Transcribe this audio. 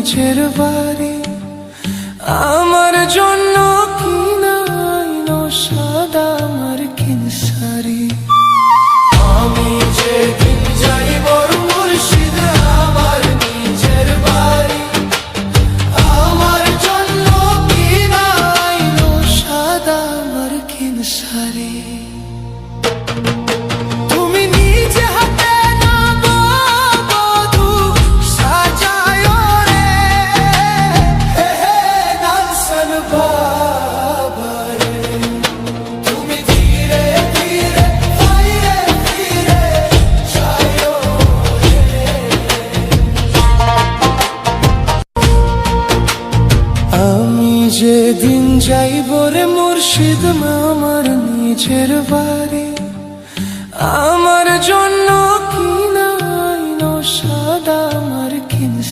নিজের বাড়ি, আমার জন্য কিনাইনো সাদা মার্কিন শাড়ি। আমি যেদিন যাইব মুর্শিদ আমার নিজের বাড়ি, আমার জন্য কিনাইনো সাদা মার্কিন শাড়ি। তুমি নিজে হাতে নববধূ সাজায় রে, হে হে নালসান বাবা রে। তুমি ধীরে ধীরে ফিরে ফিরে যায় রে। আমি যেদিন যাইব রে মুর্শিদ আমার নিজের বাড়ি, আমার জন্য